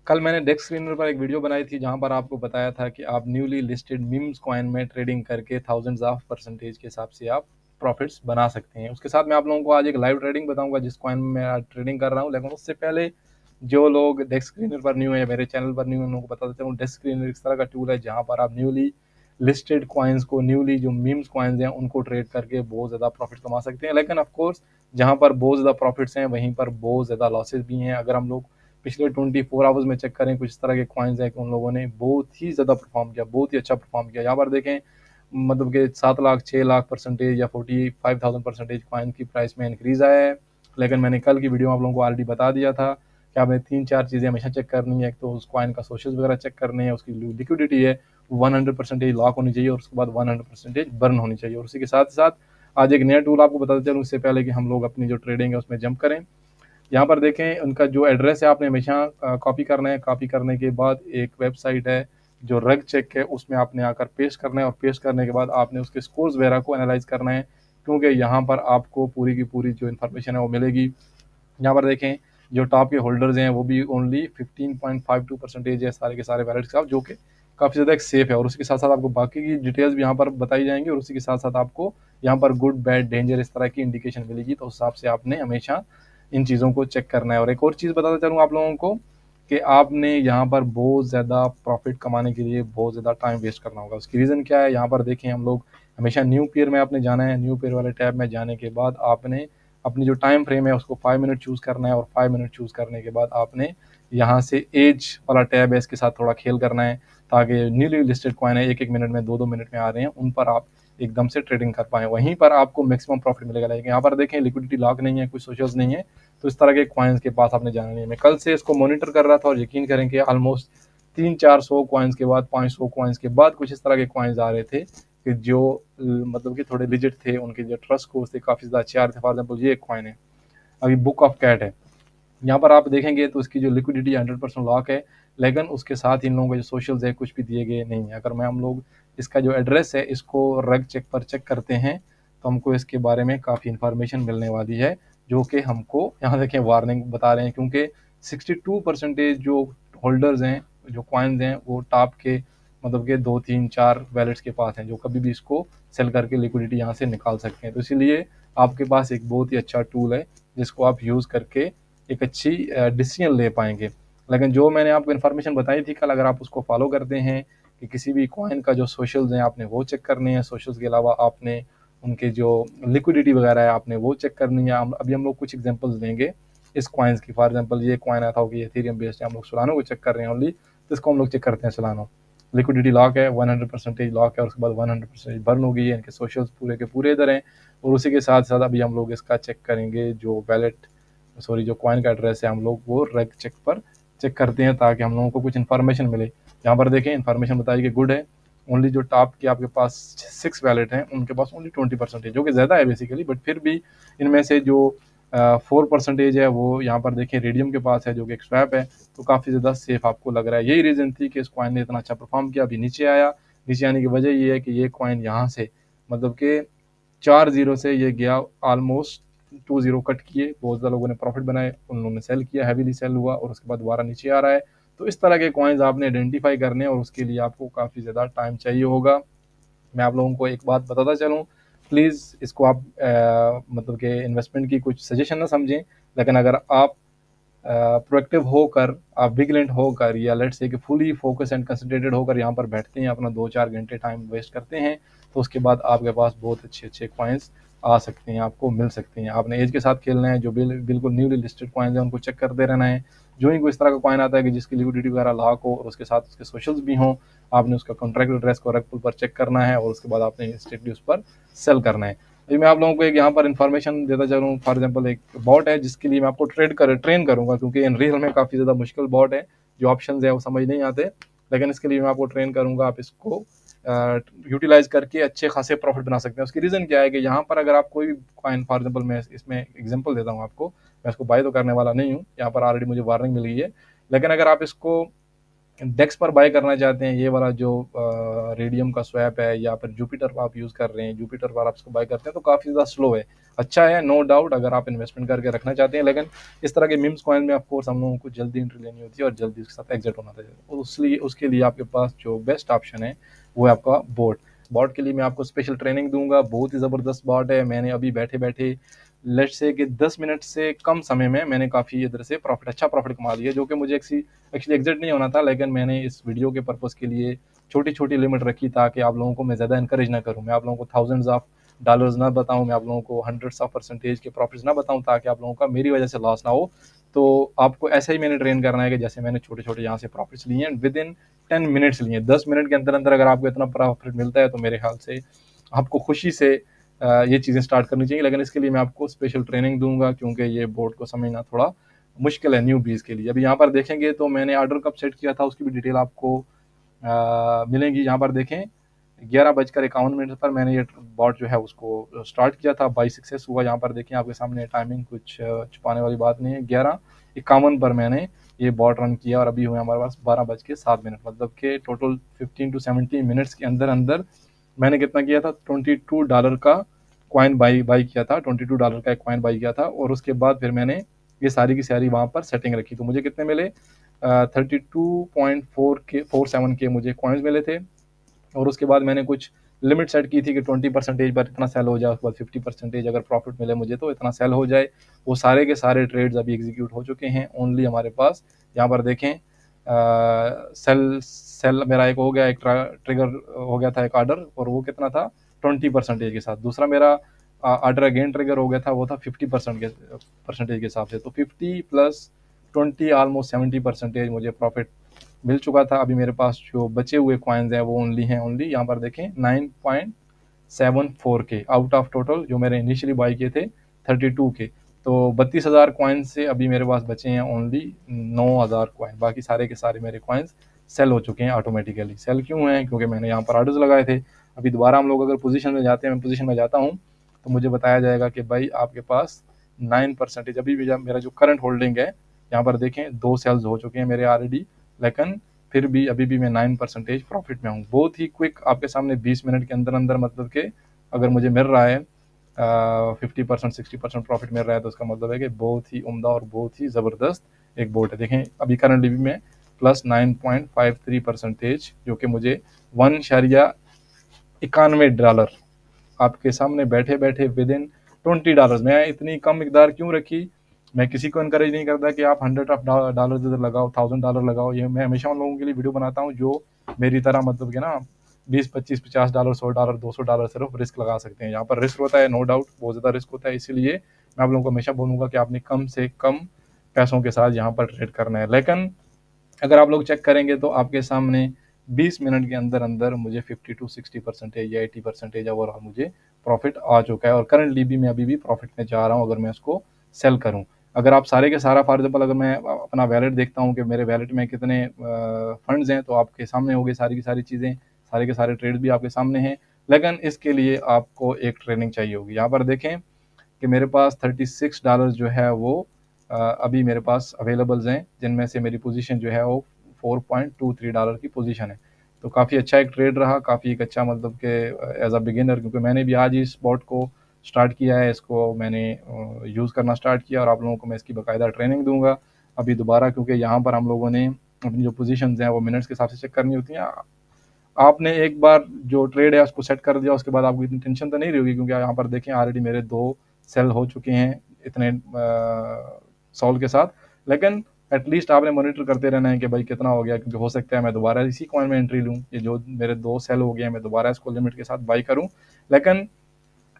कल मैंने desk screener पर एक वीडियो बनाई थी जहाँ पर आपको बताया था कि आप न्यूली लिस्टेड मीम्स कॉइन में ट्रेडिंग करके थाउजेंड्स ऑफ परसेंटेज के हिसाब से आप प्रॉफिट्स बना सकते हैं। उसके साथ मैं आप लोगों को आज एक लाइव ट्रेडिंग बताऊंगा जिस कॉइन में मैं आज ट्रेडिंग कर रहा हूँ। लेकिन उससे पहले जो लोग डेस्क स्क्रीनर पर न्यू है, मेरे चैनल पर न्यू है, उन लोगों को बता देता हूँ डेस्क स्क्रीनर इस तरह का टूल है जहाँ पर आप न्यूली लिस्टेड कॉइन्स को, न्यूली जो मीम्स कॉइन्स हैं उनको ट्रेड करके बहुत ज़्यादा प्रॉफिट कमा सकते हैं। लेकिन ऑफकोर्स जहाँ पर बहुत ज़्यादा प्रॉफिट्स हैं वहीं पर बहुत ज़्यादा लॉसेज भी हैं। अगर हम लोग पिछले 24 आवर्स में चेक करें कुछ इस तरह के कॉइन्स हैं कि उन लोगों ने बहुत ही ज़्यादा परफॉर्म किया, बहुत ही अच्छा परफॉर्म किया। यहाँ पर देखें मतलब कि 7 लाख 6 लाख परसेंटेज या 45,000 परसेंटेज कॉइन की प्राइस में इंक्रीज आया है। लेकिन मैंने कल की वीडियो में आप लोगों को ऑलरेडी बता दिया था कि आपने 3-4 चीज़ें हमेशा चेक करनी है। एक तो उस कॉइन का सोशल्स वगैरह चेक करने हैं, उसकी लिक्विडिटी है 100% लॉक होनी चाहिए और उसके बाद 100% बर्न होनी चाहिए। और उसी के साथ साथ आज एक नया टूल आपको बता देते हैं उससे पहले कि हम लोग अपनी जो ट्रेडिंग है उसमें जंप करें। यहाँ पर देखें उनका जो एड्रेस है आपने हमेशा कॉपी करना है। कॉपी करने के बाद एक वेबसाइट है जो रग चेक है, उसमें आपने आकर पेस्ट करना है और पेस्ट करने के बाद आपने उसके स्कोर्स वगैरह को एनालाइज करना है, क्योंकि यहाँ पर आपको पूरी की पूरी जो इन्फॉर्मेशन है वो मिलेगी। यहाँ पर देखें जो टॉप के होल्डर्स हैं वो भी ओनली 15.52% है सारे के सारे वैलेट्स का, जो कि काफ़ी ज़्यादा एक सेफ है। और उसके साथ साथ आपको बाकी की डिटेल्स भी यहाँ पर बताई जाएंगी और उसी के साथ साथ आपको यहाँ पर गुड बैड डेंजर इस तरह की इंडिकेशन मिलेगी। तो उस हिसाब से आपने हमेशा इन चीज़ों को चेक करना है। और एक और चीज़ बताता चलूँ आप लोगों को कि आपने यहाँ पर बहुत ज़्यादा प्रॉफिट कमाने के लिए बहुत ज़्यादा टाइम वेस्ट करना होगा। उसकी रीज़न क्या है, यहाँ पर देखें हम लोग हमेशा न्यू पेयर में आपने जाना है। न्यू पेयर वाले टैब में जाने के बाद आपने अपनी जो टाइम फ्रेम है उसको 5 मिनट चूज़ करना है और 5 मिनट चूज़ करने के बाद आपने यहाँ से एज वाला टैब है इसके साथ थोड़ा खेल करना है, ताकि न्यूली लिस्टेड कॉइन है 1-1 मिनट में 2-2 मिनट में आ रहे हैं उन पर आप एकदम से ट्रेडिंग कर पाएँ, वहीं पर आपको मैक्सिमम प्रॉफिट मिलेगा। लेकिन यहाँ पर देखें लिक्विडिटी लॉक नहीं है, कुछ सोशल्स नहीं है, तो इस तरह के कॉइन्स के पास आपने जाना नहीं है। मैं कल से इसको मॉनिटर कर रहा था और यकीन करें कि ऑलमोस्ट 300-400 कॉइन्स के बाद 500 कॉइन्स के बाद कुछ इस तरह के कॉइन्स आ रहे थे कि जो मतलब कि थोड़े लिजिट थे, उनके जो ट्रस्ट कोर्स थे काफ़ी ज़्यादा अच्छे आ रहे थे। फॉर एग्जाम्पल ये एक कॉइन है, अभी बुक ऑफ कैट है, यहाँ पर आप देखेंगे तो इसकी जो लिक्विडिटी 100% लॉक है, लेकिन उसके साथ इन लोगों के जो सोशल्स है कुछ भी दिए गए नहीं है। अगर मैं हम लोग इसका जो एड्रेस है इसको रग चेक पर चेक करते हैं तो हमको इसके बारे में काफ़ी इंफॉर्मेशन मिलने वाली है, जो कि हमको यहाँ देखें वार्निंग बता रहे हैं, क्योंकि 62% जो होल्डर्स हैं, जो कॉइन्स हैं वो टॉप के मतलब के 2-3-4 वैलेट्स के पास हैं जो कभी भी इसको सेल करके लिक्विडिटी यहाँ से निकाल सकते हैं। तो इसीलिए आपके पास एक बहुत ही अच्छा टूल है जिसको आप यूज़ करके एक अच्छी डिसीजन ले पाएंगे। लेकिन जो मैंने आपको इन्फॉर्मेशन बताई थी कल, अगर आप उसको फॉलो करते हैं कि किसी भी कॉइन का जो सोशल्स हैं आपने वो चेक करने हैं, सोशल्स के अलावा आपने उनके जो लिक्विडिटी वगैरह है आपने वो चेक करनी है। अभी हम लोग कुछ एग्जांपल्स देंगे इस कॉइन्स की। फॉर एग्जांपल ये कॉइन आया था कि एथेरियम बेस्ड है, हम लोग सोलानो को चेक कर रहे हैं ओनली, तो इसको हम लोग चेक करते हैं। सोलानो लिक्विडिटी लॉक है, 100% लॉक है और उसके बाद 100% बर्न हो गई है, इनके सोशल्स पूरे के पूरे इधर हैं। और उसी के साथ साथ अभी हम लोग इसका चेक करेंगे जो वैलेट सॉरी जो कॉइन का एड्रेस है हम लोग वो रेग चेक पर चेक करते हैं ताकि हम लोगों को कुछ इन्फॉर्मेशन मिले। यहाँ पर देखें इन्फॉर्मेशन बताई कि गुड है, ओनली जो टॉप के आपके पास 6 वैलेट हैं उनके पास ओनली 20% है, जो कि ज़्यादा है बेसिकली, बट फिर भी इनमें से जो 4% है वो यहाँ पर देखें रेडियम के पास है जो कि एक स्वैप है, तो काफ़ी ज़्यादा सेफ आपको लग रहा है। यही रीज़न थी कि इस कॉइन ने इतना अच्छा परफॉर्म किया। अभी नीचे आया, नीचे आने की वजह ये है कि ये कॉइन यहाँ से मतलब कि 4 0 से ये गया ऑलमोस्ट 2 0 कट किए, बहुत ज़्यादा लोगों ने प्रॉफिट बनाए, उन्होंने सेल किया, हैवीली सेल हुआ और उसके बाद दोबारा नीचे आ रहा है। तो इस तरह के कॉइन्स आपने आइडेंटिफाई करने और उसके लिए आपको काफ़ी ज़्यादा टाइम चाहिए होगा। मैं आप लोगों को एक बात बताता चलूँ, प्लीज़ इसको आप मतलब कि इन्वेस्टमेंट की कुछ सजेशन ना समझें, लेकिन अगर आप प्रोएक्टिव होकर, आप विजिलेंट होकर या लेट्स से कि फुली फोकस एंड कंसंट्रेटेड होकर यहाँ पर बैठते हैं, अपना 2-4 घंटे टाइम वेस्ट करते हैं, तो उसके बाद आपके पास बहुत अच्छे अच्छे कॉइन्स आ सकते हैं, आपको मिल सकते हैं। आपने एज के साथ खेलना है, जो बिल्कुल न्यूली लिस्टेड कॉइन्स हैं उनको चेक करते रहना है। जो ही कोई इस तरह का कॉइन आता है कि जिसकी लिक्विडिटी वगैरह लॉक हो और उसके साथ उसके सोशल्स भी हों, आपने उसका कॉन्ट्रैक्ट एड्रेस को रग पुल पर चेक करना है और उसके बाद आपने इंस्टेंटली उस पर सेल करना है। अभी मैं आप लोगों को एक यहाँ पर इन्फॉर्मेशन देता चलूँ। फॉर एग्जांपल एक बॉट है जिसके लिए मैं आपको ट्रेन करूँगा, क्योंकि इन रियल में काफ़ी ज़्यादा मुश्किल बॉट है, जो ऑप्शंस है वो समझ नहीं आते, लेकिन इसके लिए मैं आपको ट्रेन करूँगा। आप इसको यूटिलाइज करके अच्छे खासे प्रॉफिट बना सकते हैं। उसकी रीज़न क्या है कि यहाँ पर अगर आप कोई भी कॉइन, फॉर एग्जाम्पल मैं इसमें एग्जाम्पल देता हूँ आपको, मैं इसको बाय तो करने वाला नहीं हूँ, यहाँ पर ऑलरेडी मुझे वार्निंग मिल गई है, लेकिन अगर आप इसको डेक्स पर बाय करना चाहते हैं, ये वाला जो रेडियम का स्वैप है या फिर जुपिटर पर आप यूज़ कर रहे हैं, जुपिटर पर आप इसको बाय करते हैं तो काफ़ी ज़्यादा स्लो है। अच्छा है नो डाउट अगर आप इन्वेस्टमेंट करके रखना चाहते हैं, लेकिन इस तरह के मीम्स कॉइन में ऑफ कोर्स हम लोगों को जल्दी एंट्री लेनी होती है और जल्दी उसके साथ एग्जिट होना चाहिए। उसके लिए आपके पास जो बेस्ट ऑप्शन है वो है आपका बॉट। बॉट के लिए मैं आपको स्पेशल ट्रेनिंग दूंगा, बहुत ही ज़बरदस्त बॉट है। मैंने अभी बैठे बैठे लेट्स से कि 10 मिनट से कम समय में मैंने काफ़ी इधर से अच्छा प्रॉफिट कमा लिया, जो कि मुझे एक्चुअली एग्जिट नहीं होना था, लेकिन मैंने इस वीडियो के पर्पज़ के लिए छोटी छोटी लिमिट रखी ताकि आप लोगों को मैं ज़्यादा इंकरेज ना करूँ, मैं आप लोगों को थाउजेंड्स ऑफ डॉलर्स ना बताऊँ, मैं आप लोगों को हंड्रेड्स ऑफ परसेंटेज के प्रॉफिट्स ना बताऊँ ताकि आप लोगों का मेरी वजह से लॉस ना हो। तो आपको ऐसा ही मैंने ट्रेन करना है कि जैसे मैंने छोटे छोटे यहाँ से प्रॉफिट्स लिए हैं विद इन 10 मिनट्स लिए, 10 मिनट के अंदर अंदर अगर आपको इतना प्रॉफिट मिलता है तो मेरे ख्याल से आपको खुशी से ये चीज़ें स्टार्ट करनी चाहिए। लेकिन इसके लिए मैं आपको स्पेशल ट्रेनिंग दूंगा क्योंकि ये बोर्ड को समझना थोड़ा मुश्किल है न्यू बीज के लिए। अभी यहाँ पर देखेंगे तो मैंने ऑर्डर कब सेट किया था उसकी भी डिटेल आपको मिलेंगी। यहाँ पर देखें 11:51 पर मैंने ये बॉट जो है उसको स्टार्ट किया था, बाई सक्सेस हुआ। यहाँ पर देखें आपके सामने टाइमिंग कुछ छुपाने वाली बात नहीं है, 11:51 पर मैंने ये बॉट रन किया और अभी हुए हमारे पास 12:07, मतलब कि टोटल 15 to 17 मिनट्स के अंदर अंदर मैंने कितना किया था, $22 का कॉइन बाई किया था, $22 का एक कॉइन बाई किया था। और उसके बाद फिर मैंने ये सारी की सारी वहाँ पर सेटिंग रखी, तो मुझे कितने मिले 32.47 के मुझे कॉइन्स मिले थे। और उसके बाद मैंने कुछ लिमिट सेट की थी कि 20% पर इतना सेल हो जाए, उसके बाद 50% अगर प्रॉफिट मिले मुझे तो इतना सेल हो जाए। वो सारे के सारे ट्रेड्स अभी एग्जीक्यूट हो चुके हैं। ओनली हमारे पास यहाँ पर देखें सेल मेरा एक हो गया, एक ट्रिगर हो गया था एक ऑर्डर, और वो कितना था 20% के साथ। दूसरा मेरा ऑर्डर अगेन ट्रिगर हो गया था, वो था 50% के परसेंटेज के हिसाब से। तो 50 प्लस 20 ऑलमोस्ट 70% मुझे प्रॉफिट मिल चुका था। अभी मेरे पास जो बचे हुए कॉइन्स हैं वो ओनली यहाँ पर देखें 9.74 के आउट ऑफ टोटल जो मेरे इनिशियली बाई किए थे 32 के। तो 32,000 कॉइन्स से अभी मेरे पास बचे हैं ओनली 9,000 कॉइन। बाकी सारे के सारे मेरे कॉइन्स सेल हो चुके हैं ऑटोमेटिकली। सेल क्यों हैं? क्योंकि मैंने यहाँ पर ऑर्डर्स लगाए थे। अभी दोबारा हम लोग अगर पोजीशन में जाते हैं, मैं पोजीशन में जाता हूँ तो मुझे बताया जाएगा कि भाई आपके पास 9% अभी भी मेरा जो करंट होल्डिंग है, यहाँ पर देखें 2 सेल्स हो चुके हैं मेरे ऑलरेडी, लेकिन फिर भी अभी भी मैं 9% प्रॉफिट में हूँ। बहुत ही क्विक आपके सामने 20 मिनट के अंदर अंदर, मतलब कि अगर मुझे मिल रहा है 50% 60% प्रॉफिट मिल रहा है तो उसका मतलब है कि बहुत ही उम्दा और बहुत ही ज़बरदस्त एक बोर्ड है। देखें अभी करंटली भी मैं प्लस 9.53% जो कि मुझे $1.91 आपके सामने बैठे बैठे विद इन $20। मैं इतनी कम मिकदार क्यों रखी? मैं किसी को इनकरेज नहीं करता कि आप $100 इधर लगाओ, $1000 लगाओ। ये मैं हमेशा उन लोगों के लिए वीडियो बनाता हूँ जो मेरी तरह मतलब कि ना 20 25 $50 $100 $200 सिर्फ रिस्क लगा सकते हैं। यहाँ पर रिस्क होता है, नो डाउट बहुत ज़्यादा रिस्क होता है, इसीलिए मैं आप लोगों को हमेशा बोलूँगा कि आपने कम से कम पैसों के साथ यहाँ पर ट्रेड करना है। लेकिन अगर आप लोग चेक करेंगे तो आपके सामने 20 मिनट के अंदर अंदर मुझे 50 to 60% या 80% ओवरऑल मुझे प्रॉफिट आ चुका है। और करंटली भी मैं अभी भी प्रॉफिट में जा रहा हूँ अगर मैं इसको सेल करूँ। अगर आप सारे के सारा फॉर एग्जाम्पल अगर मैं अपना वैलेट देखता हूँ कि मेरे वैलेट में कितने फंड्स हैं, तो आपके सामने होगी सारी की सारी चीज़ें, सारे के सारे ट्रेड भी आपके सामने हैं। लेकिन इसके लिए आपको एक ट्रेनिंग चाहिए होगी। यहाँ पर देखें कि मेरे पास $36 जो है वो अभी मेरे पास अवेलेबल्स हैं, जिनमें से मेरी पोजीशन जो है वो $4.23 की पोजीशन है। तो काफ़ी अच्छा एक ट्रेड रहा, काफ़ी एक अच्छा मतलब कि एज अ बिगिनर, क्योंकि मैंने भी आज ही इस बॉट को स्टार्ट किया है, इसको मैंने यूज़ करना स्टार्ट किया और आप लोगों को मैं इसकी बाकायदा ट्रेनिंग दूंगा अभी दोबारा, क्योंकि यहाँ पर हम लोगों ने अपनी जो पोजीशंस हैं वो मिनट्स के हिसाब से चेक करनी होती हैं। आपने एक बार जो ट्रेड है उसको सेट कर दिया, उसके बाद आपको इतनी टेंशन तो नहीं रही होगी, क्योंकि यहाँ पर देखें ऑलरेडी मेरे 2 सेल हो चुके हैं इतने सॉल्व के साथ। लेकिन एटलीस्ट आपने मॉनिटर करते रहना है कि भाई कितना हो गया, क्योंकि हो सकता है मैं दोबारा इसी कॉइन में एंट्री लूँ। ये जो मेरे 2 सेल हो गए मैं दोबारा इसको लिमिट के साथ बाई करूँ। लेकिन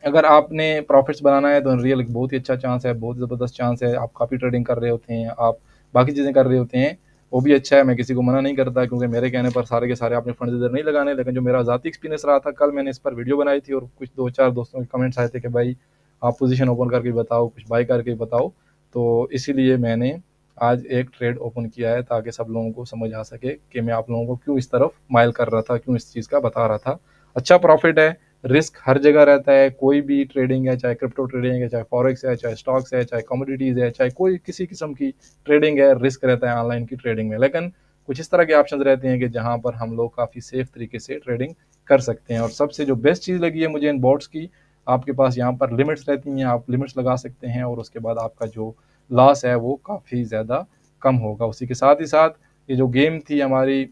अगर आपने प्रॉफिट्स बनाना है तो रियल एक बहुत ही अच्छा चांस है, बहुत ज़बरदस्त चांस है। आप काफ़ी ट्रेडिंग कर रहे होते हैं, आप बाकी चीज़ें कर रहे होते हैं, वो भी अच्छा है, मैं किसी को मना नहीं करता, क्योंकि मेरे कहने पर सारे के सारे आपने फंड्स इधर नहीं लगाने। लेकिन जो मेरा ज़ाती एक्सपीरियंस रहा था, कल मैंने इस पर वीडियो बनाई थी और कुछ 2-4 दोस्तों के कमेंट्स आए थे कि भाई आप पोजीशन ओपन करके बताओ, कुछ बाई करके बताओ। तो इसीलिए मैंने आज एक ट्रेड ओपन किया है ताकि सब लोगों को समझ आ सके कि मैं आप लोगों को क्यों इस तरफ माइल कर रहा था, क्यों इस चीज़ का बता रहा था। अच्छा प्रॉफिट है, रिस्क हर जगह रहता है, कोई भी ट्रेडिंग है, चाहे क्रिप्टो ट्रेडिंग है, चाहे फॉरेक्स है, चाहे स्टॉक्स है, चाहे कमोडिटीज़ है, चाहे कोई किसी किस्म की ट्रेडिंग है, रिस्क रहता है ऑनलाइन की ट्रेडिंग में। लेकिन कुछ इस तरह के ऑप्शन रहते हैं कि जहाँ पर हम लोग काफ़ी सेफ तरीके से ट्रेडिंग कर सकते हैं। और सबसे जो बेस्ट चीज़ लगी है मुझे इन बॉट्स की, आपके पास यहाँ पर लिमिट्स रहती हैं, आप लिमिट्स लगा सकते हैं और उसके बाद आपका जो लॉस है वो काफ़ी ज़्यादा कम होगा। उसी के साथ ही साथ ये जो गेम थी हमारी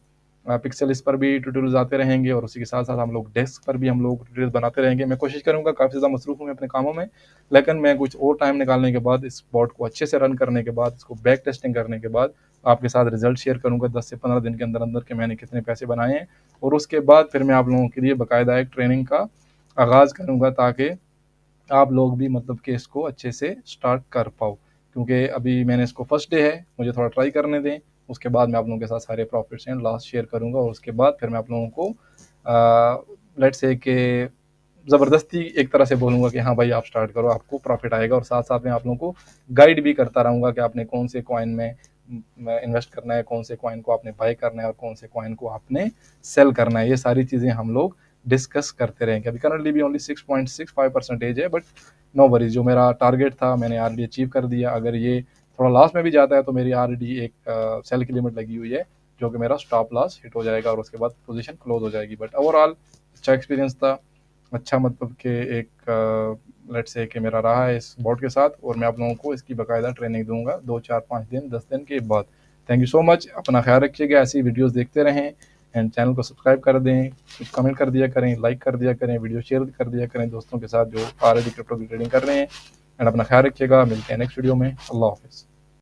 पिक्सल, इस पर भी ट्यूटोरियल्स आते रहेंगे और उसी के साथ साथ हम लोग डेस्क पर भी हम लोग ट्यूटोरियल्स बनाते रहेंगे। मैं कोशिश करूँगा, काफ़ी ज़्यादा मसरूफ़ हूँ मैं अपने कामों में, लेकिन मैं कुछ और टाइम निकालने के बाद इस बॉट को अच्छे से रन करने के बाद, इसको बैक टेस्टिंग करने के बाद आपके साथ रिजल्ट शेयर करूँगा 10 से 15 दिन के अंदर अंदर कि मैंने कितने पैसे बनाए हैं। और उसके बाद फिर मैं आप लोगों के लिए बाकायदा एक ट्रेनिंग का आगाज़ करूँगा ताकि आप लोग भी मतलब कि इसको अच्छे से स्टार्ट कर पाओ। क्योंकि अभी मैंने इसको फर्स्ट डे है, मुझे थोड़ा ट्राई करने दें, उसके बाद मैं आप लोगों के साथ सारे प्रॉफिट्स एंड लॉस शेयर करूँगा और उसके बाद फिर मैं आप लोगों को लेट्स से कि ज़बरदस्ती एक तरह से बोलूँगा कि हाँ भाई आप स्टार्ट करो, आपको प्रॉफिट आएगा। और साथ साथ में आप लोगों को गाइड भी करता रहूँगा कि आपने कौन से कॉइन में इन्वेस्ट करना है, कौन से कॉइन को आपने बाय करना है और कौन से कॉइन को आपने सेल करना है। ये सारी चीज़ें हम लोग डिस्कस करते रहेंगे। अभी करंटली भी ओनली 6.65% है, बट नो वरीज, जो मेरा टारगेट था मैंने ऑलरेडी अचीव कर दिया। अगर ये थोड़ा लॉस में भी जाता है तो मेरी ऑलरेडी एक सेल की लिमिट लगी हुई है, जो कि मेरा स्टॉप लॉस हिट हो जाएगा और उसके बाद पोजीशन क्लोज हो जाएगी। बट ओवरऑल अच्छा एक्सपीरियंस था, अच्छा मतलब कि एक लेट्स से कि मेरा रहा है इस बोर्ड के साथ, और मैं आप लोगों को इसकी बाकायदा ट्रेनिंग दूंगा 2 4 5 दिन 10 दिन के बाद। थैंक यू सो मच, अपना ख्याल रखिएगा, ऐसी वीडियोस देखते रहें एंड चैनल को सब्सक्राइब कर दें, कुछ कमेंट कर दिया करें, लाइक कर दिया करें, वीडियो शेयर कर दिया करें दोस्तों के साथ जो ऑलरेडी क्रिप्टो की ट्रेडिंग कर रहे हैं। एंड अपना ख्याल रखिएगा, मिलते हैं नेक्स्ट वीडियो में। अल्लाह हाफिज़।